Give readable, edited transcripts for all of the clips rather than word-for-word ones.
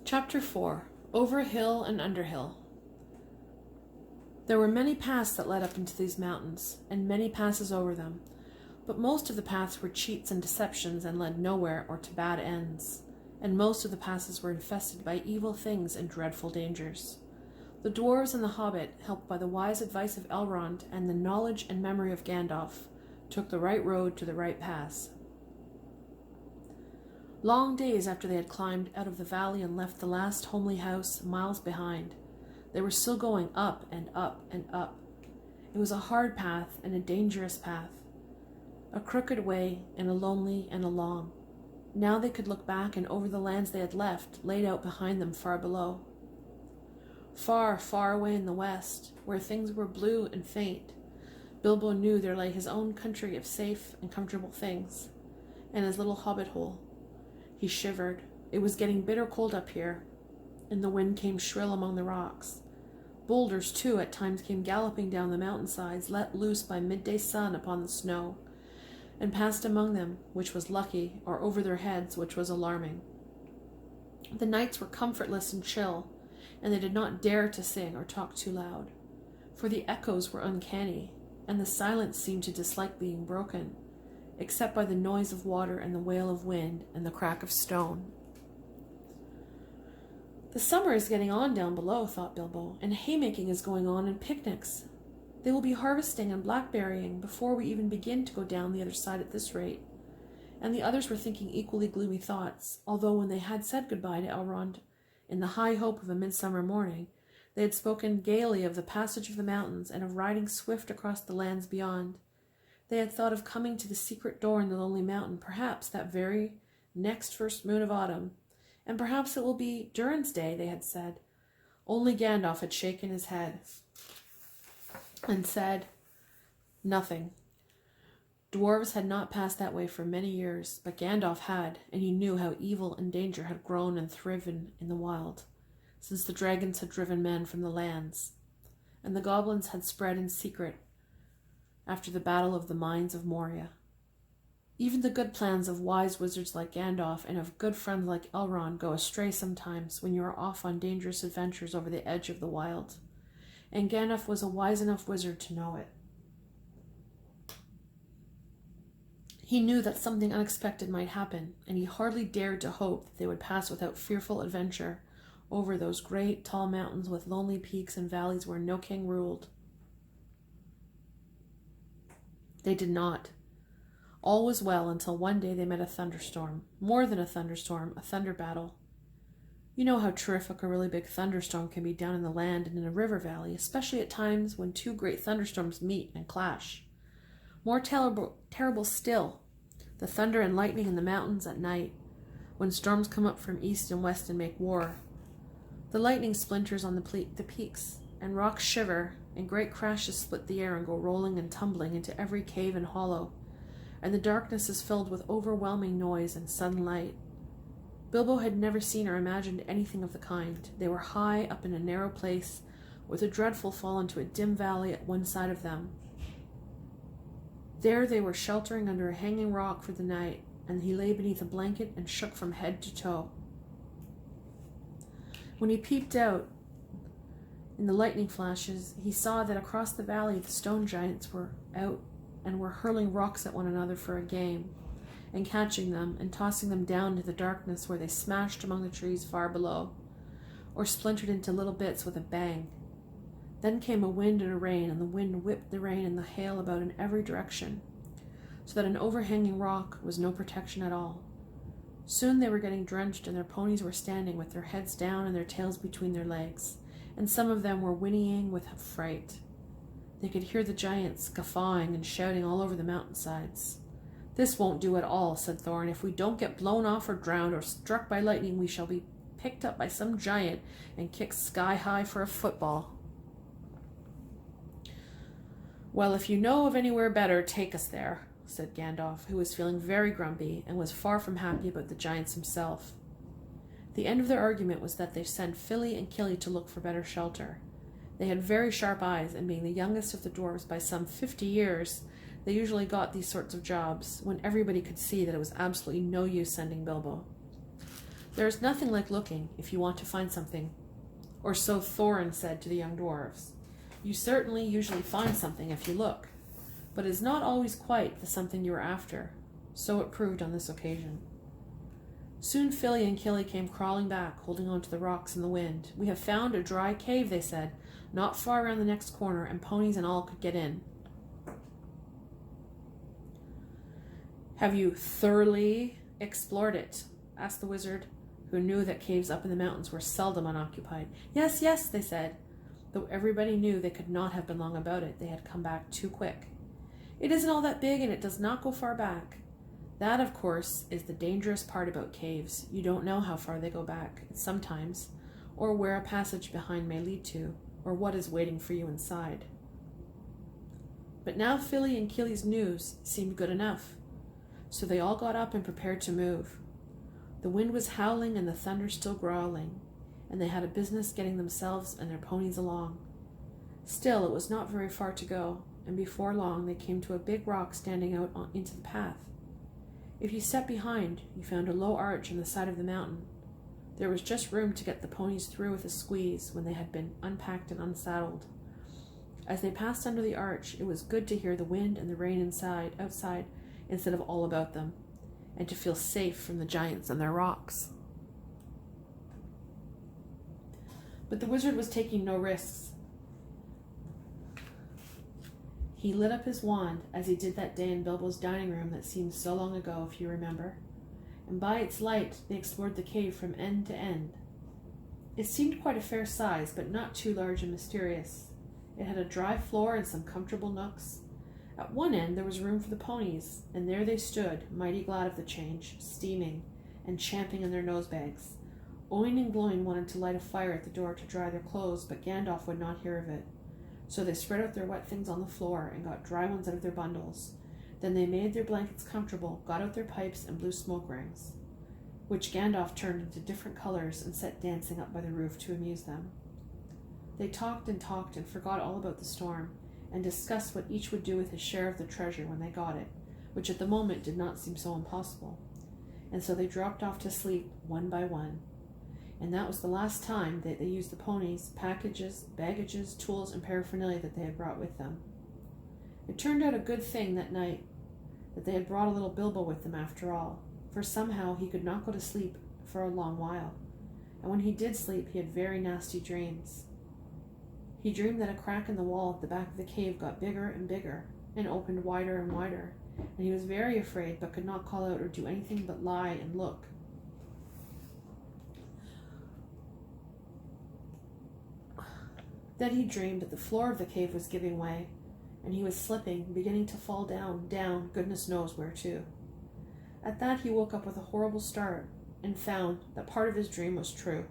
Chapter 4. Over Hill and Under Hill. There were many paths that led up into these mountains, and many passes over them, but most of the paths were cheats and deceptions and led nowhere or to bad ends, and most of the passes were infested by evil things and dreadful dangers. The dwarves and the hobbit, helped by the wise advice of Elrond and the knowledge and memory of Gandalf, took the right road to the right pass. Long days after they had climbed out of the valley and left the last homely house miles behind, they were still going up and up and up. It was a hard path and a dangerous path, a crooked way and a lonely and a long. Now they could look back and over the lands they had left, laid out behind them far below. Far, far away in the west, where things were blue and faint, Bilbo knew there lay his own country of safe and comfortable things, and his little hobbit hole. He shivered. It was getting bitter cold up here, and the wind came shrill among the rocks. Boulders, too, at times came galloping down the mountainsides, let loose by midday sun upon the snow, and passed among them, which was lucky, or over their heads, which was alarming. The nights were comfortless and chill, and they did not dare to sing or talk too loud, for the echoes were uncanny, and the silence seemed to dislike being broken, except by the noise of water and the wail of wind and the crack of stone. The summer is getting on down below, thought Bilbo, and haymaking is going on and picnics. They will be harvesting and blackberrying before we even begin to go down the other side at this rate. And the others were thinking equally gloomy thoughts, although when they had said goodbye to Elrond in the high hope of a midsummer morning, they had spoken gaily of the passage of the mountains and of riding swift across the lands beyond. They had thought of coming to the secret door in the lonely mountain, perhaps that very next first moon of autumn, and perhaps it will be Durin's Day, they had said. Only Gandalf had shaken his head and said nothing. Dwarves had not passed that way for many years, but Gandalf had, and he knew how evil and danger had grown and thriven in the wild, since the dragons had driven men from the lands, and the goblins had spread in secret after the battle of the mines of Moria. Even the good plans of wise wizards like Gandalf and of good friends like Elrond go astray sometimes when you are off on dangerous adventures over the edge of the wild, and Gandalf was a wise enough wizard to know it. He knew that something unexpected might happen, and he hardly dared to hope that they would pass without fearful adventure over those great tall mountains with lonely peaks and valleys where no king ruled. They did not. All was well until one day they met a thunderstorm. More than a thunderstorm, a thunder battle. You know how terrific a really big thunderstorm can be down in the land and in a river valley, especially at times when two great thunderstorms meet and clash. More terrible still, the thunder and lightning in the mountains at night, when storms come up from east and west and make war. The lightning splinters on the peaks, and rocks shiver, and great crashes split the air and go rolling and tumbling into every cave and hollow, and the darkness is filled with overwhelming noise and sudden light. Bilbo had never seen or imagined anything of the kind. They were high up in a narrow place, with a dreadful fall into a dim valley at one side of them. There they were sheltering under a hanging rock for the night, and he lay beneath a blanket and shook from head to toe. When he peeped out in the lightning flashes, he saw that across the valley the stone giants were out and were hurling rocks at one another for a game, and catching them and tossing them down into the darkness where they smashed among the trees far below, or splintered into little bits with a bang. Then came a wind and a rain, and the wind whipped the rain and the hail about in every direction, so that an overhanging rock was no protection at all. Soon they were getting drenched, and their ponies were standing with their heads down and their tails between their legs, and some of them were whinnying with fright. They could hear the giants guffawing and shouting all over the mountainsides. "This won't do at all," said Thorin. "If we don't get blown off or drowned or struck by lightning, we shall be picked up by some giant and kicked sky high for a football." "Well, if you know of anywhere better, take us there," said Gandalf, who was feeling very grumpy and was far from happy about the giants himself. The end of their argument was that they sent Fili and Kili to look for better shelter. They had very sharp eyes, and being the youngest of the dwarves by some 50 years, they usually got these sorts of jobs, when everybody could see that it was absolutely no use sending Bilbo. There is nothing like looking if you want to find something, or so Thorin said to the young dwarves. You certainly usually find something if you look, but it is not always quite the something you are after. So it proved on this occasion. Soon Philly and Killy came crawling back, holding on to the rocks in the wind. We have found a dry cave, they said, not far around the next corner, and ponies and all could get in. Have you thoroughly explored it? Asked the wizard, who knew that caves up in the mountains were seldom unoccupied. Yes, yes, they said. Though everybody knew they could not have been long about it, they had come back too quick. It isn't all that big, and it does not go far back. That, of course, is the dangerous part about caves. You don't know how far they go back, sometimes, or where a passage behind may lead to, or what is waiting for you inside. But now Philly and Killy's news seemed good enough, so they all got up and prepared to move. The wind was howling and the thunder still growling, and they had a business getting themselves and their ponies along. Still, it was not very far to go, and before long they came to a big rock standing out into the path. If you stepped behind, you found a low arch on the side of the mountain. There was just room to get the ponies through with a squeeze when they had been unpacked and unsaddled. As they passed under the arch, it was good to hear the wind and the rain outside, instead of all about them, and to feel safe from the giants and their rocks. But the wizard was taking no risks. He lit up his wand, as he did that day in Bilbo's dining room that seemed so long ago, if you remember, and by its light they explored the cave from end to end. It seemed quite a fair size, but not too large and mysterious. It had a dry floor and some comfortable nooks. At one end there was room for the ponies, and there they stood, mighty glad of the change, steaming, and champing in their nosebags. Oin and Gloin wanted to light a fire at the door to dry their clothes, but Gandalf would not hear of it. So they spread out their wet things on the floor and got dry ones out of their bundles. Then they made their blankets comfortable, got out their pipes, and blew smoke rings, which Gandalf turned into different colors and set dancing up by the roof to amuse them. They talked and forgot all about the storm, and discussed what each would do with his share of the treasure when they got it, which at the moment did not seem so impossible. And so they dropped off to sleep one by one. And that was the last time that they used the ponies, packages, baggages, tools, and paraphernalia that they had brought with them. It turned out a good thing that night that they had brought a little Bilbo with them after all, for somehow he could not go to sleep for a long while, and when he did sleep he had very nasty dreams. He dreamed that a crack in the wall at the back of the cave got bigger and bigger, and opened wider and wider, and he was very afraid but could not call out or do anything but lie and look. Then he dreamed that the floor of the cave was giving way, and he was slipping, beginning to fall down, goodness knows where to. At that he woke up with a horrible start, and found that part of his dream was true.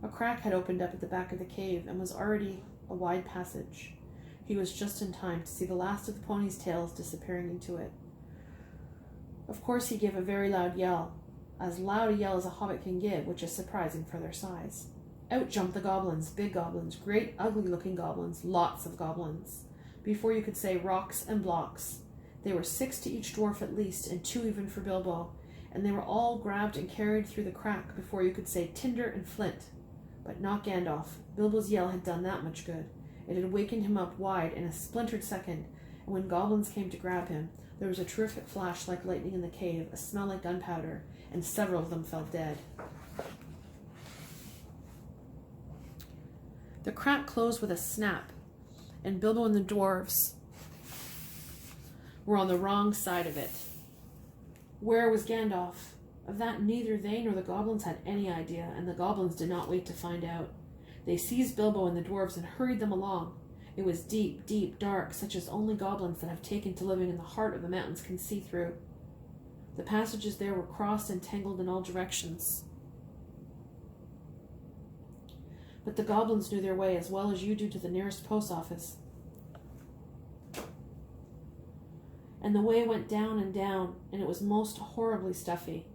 A crack had opened up at the back of the cave, and was already a wide passage. He was just in time to see the last of the ponies' tails disappearing into it. Of course he gave a very loud yell, as loud a yell as a hobbit can give, which is surprising for their size. Out jumped the goblins, big goblins, great ugly-looking goblins, lots of goblins. Before you could say rocks and blocks. They were 6 to each dwarf at least, and 2 even for Bilbo, and they were all grabbed and carried through the crack before you could say tinder and flint. But not Gandalf. Bilbo's yell had done that much good. It had wakened him up wide in a splintered second, and when goblins came to grab him, there was a terrific flash like lightning in the cave, a smell like gunpowder, and several of them fell dead. The crack closed with a snap, and Bilbo and the dwarves were on the wrong side of it. Where was Gandalf? Of that neither they nor the goblins had any idea, and the goblins did not wait to find out. They seized Bilbo and the dwarves and hurried them along. It was deep, deep, dark, such as only goblins that have taken to living in the heart of the mountains can see through. The passages there were crossed and tangled in all directions. But the goblins knew their way as well as you do to the nearest post office. And the way went down, and it was most horribly stuffy.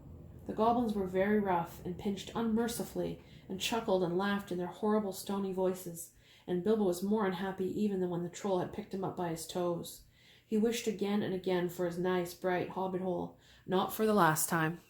The goblins were very rough, and pinched unmercifully, and chuckled and laughed in their horrible stony voices, and Bilbo was more unhappy even than when the troll had picked him up by his toes. He wished again and again for his nice, bright hobbit hole, not for the last time.